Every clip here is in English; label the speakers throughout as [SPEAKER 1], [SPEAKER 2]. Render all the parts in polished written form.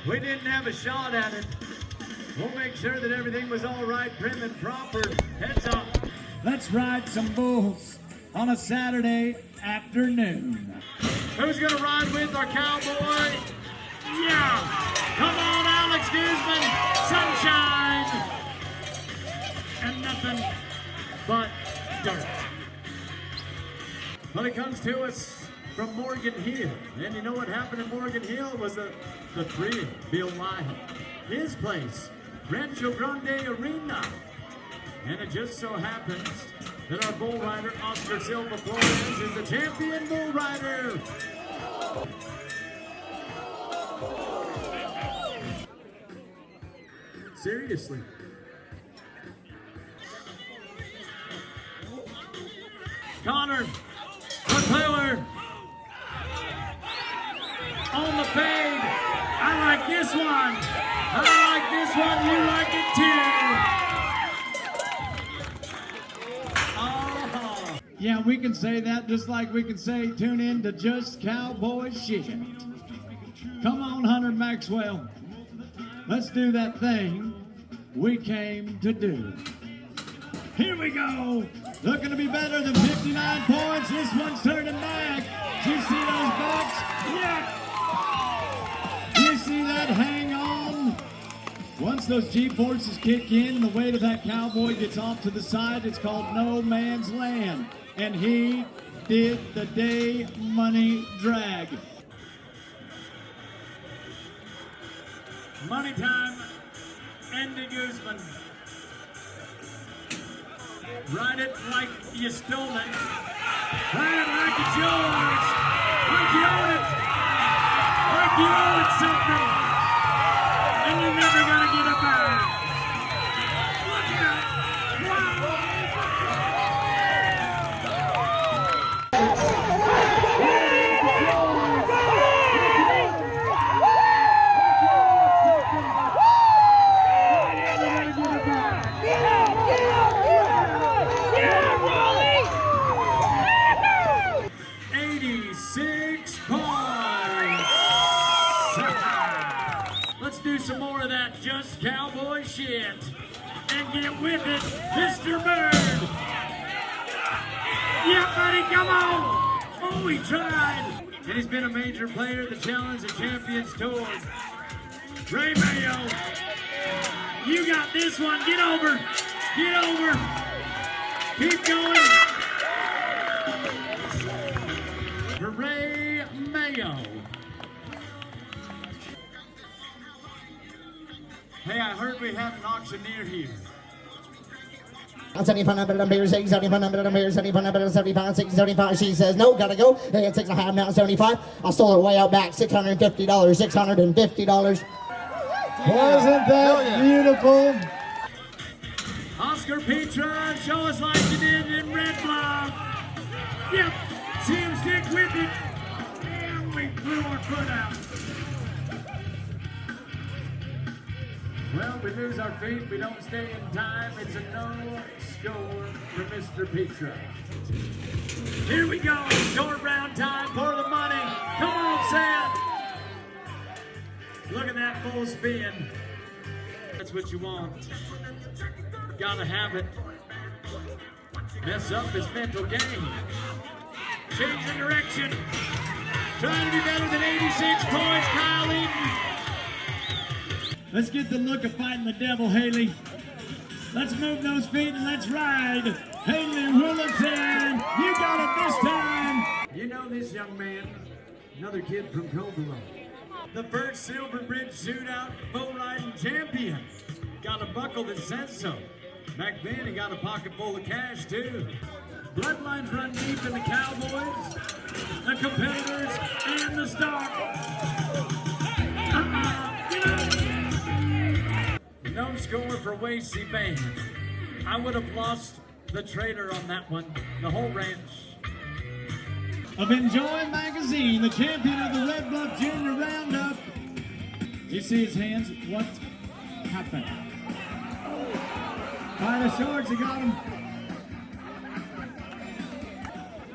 [SPEAKER 1] We didn't have a shot at it. We'll make sure that everything was all right, prim and proper. Heads up.
[SPEAKER 2] Let's ride some bulls on a Saturday afternoon.
[SPEAKER 1] Who's gonna ride with our cowboy? Yeah! Come on, Alex Guzman! Sunshine! And nothing but dirt. Well, it comes to us from Morgan Hill. And you know what happened in Morgan Hill was the thrill, Bill Lyle. His place, Rancho Grande Arena. And it just so happens that our bull rider, Oscar Silva Flores, is the champion bull rider. Seriously. Connor McClure on the fade. I like this one. I like this one. You like it too. Oh.
[SPEAKER 2] Yeah, we can say that just like we can say tune in to Just Cowboy Shit. Come on, Hunter Maxwell. Let's do that thing we came to do. Here we go. Looking to be better than 59 points. This one's turning back. Do you see those bucks? Yeah. Do you see that hang on? Once those G-forces kick in, the weight of that cowboy gets off to the side. It's called no man's land. And he did the day money drag.
[SPEAKER 1] Money time. Andy Guzman. Ride it like you stole it. Ride it like it's yours. Like you own it. Like you owe it something. And you're never gonna get it back. Look out. Wow. 86 points. Let's do some more of that Just Cowboy shit. And get with it, Mr. Bird. Yeah, buddy, come on. Oh, he tried. And he's been a major player of the Challenge of Champions Tour. Ray Mayo, you got this one. Get over. Get over. Keep going. For Ray Mayo. Hey, I heard we have an auctioneer here.
[SPEAKER 3] 75 number here, 75 number here, 75 number 75, 675. She says no, gotta go. They had 6.5 now, 75. I stole it way out back, $650, $650.
[SPEAKER 2] Wasn't that beautiful?
[SPEAKER 1] Oscar Petra, show us like you did in Red Bluff. Yep, see him stick with it. And we blew our foot out. Well, we lose our feet, we don't stay in time. It's a no score for Mr. Petra. Here we go, short round time for the money. Come on, Seth. Look at that full spin. That's what you want. Gotta have it. Mess up his mental game. Change the direction. Trying to be better than 86 points, Kyle Eaton.
[SPEAKER 2] Let's get the look of fighting the devil, Haley. Let's move those feet and let's ride. Haley Willington, you got it this time.
[SPEAKER 1] You know this young man, another kid from Cowboy. The first Silver Bridge Shootout bull riding champion. Got a buckle that says so. Back then, he got a pocket full of cash, too. Bloodlines run deep in the Cowboys, the competitors, and the stock. No score for Wasey Band. I would have lost the trailer on that one, the whole ranch.
[SPEAKER 2] Of Enjoy Magazine, the champion of the Red Bluff Junior Roundup. Do you see his hands? What happened? By the shorts, he got him.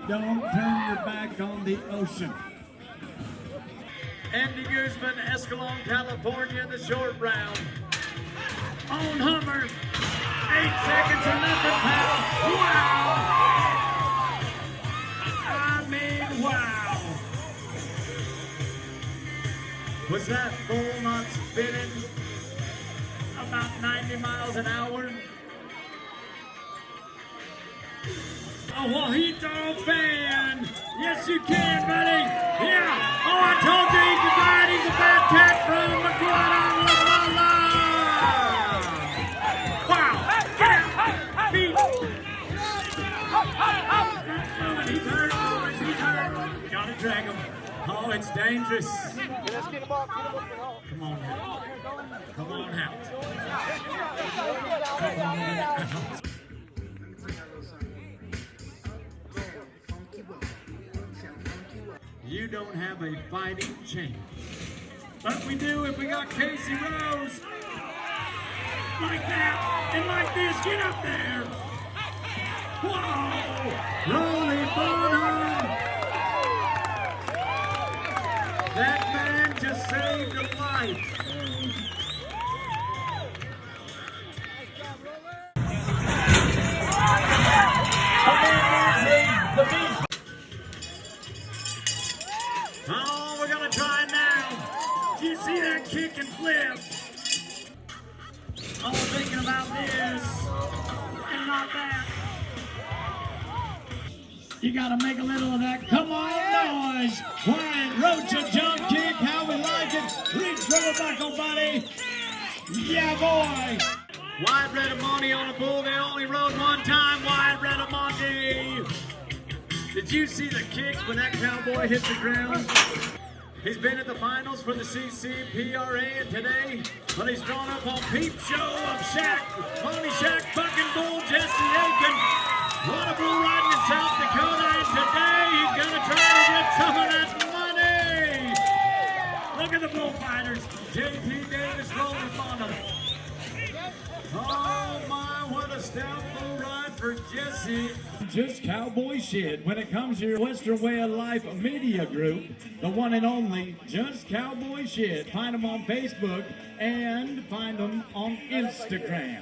[SPEAKER 2] Don't turn your back on the ocean.
[SPEAKER 1] Andy Guzman, Escalon, California in the short round. On Hummer. 8 seconds or nothing, pal. Wow. I mean, wow. Was that bull not spinning about 90 miles an hour? A Wahito fan! Yes, you can, buddy! Yeah! Oh, I told you he's the bad, he's a bad cat from Guatemala! Wow! Feet! He's hurt, boys, he's hurt! Gotta drag him. Oh, it's dangerous. Come on out. Come on out. Come on out. You don't have a fighting chance. But we do if we got Casey Rose. Like that, and like this, get up there. Whoa! Rolling bottom. That man just saved a life. Oh, we're gonna try it now. Do you see that kick and flip? Oh, thinking about this and not that.
[SPEAKER 2] You gotta make a little of that come on noise. Wyatt Roach a jump kick, how we like it. Reach for the buckle, buddy. Yeah, boy.
[SPEAKER 1] Wyatt Redamonte on a bull. They only rode one time. Wyatt Redamonte. Did you see the kick when that cowboy hit the ground? He's been at the finals for the CCPRA and today, but he's drawn up on Peep Show of Shaq. Pony Shaq, fucking bull, Jesse Aiken. What a bull riding in South Dakota, and today he's gonna try to get some of that money. Look at the bullfighters. J.P. Davis rolling on them. Oh my, what a stout bull ride for Jesse.
[SPEAKER 2] Just cowboy shit. When it comes to your Western Way of Life media group, the one and only Just Cowboy Shit. Find them on Facebook and find them on Instagram.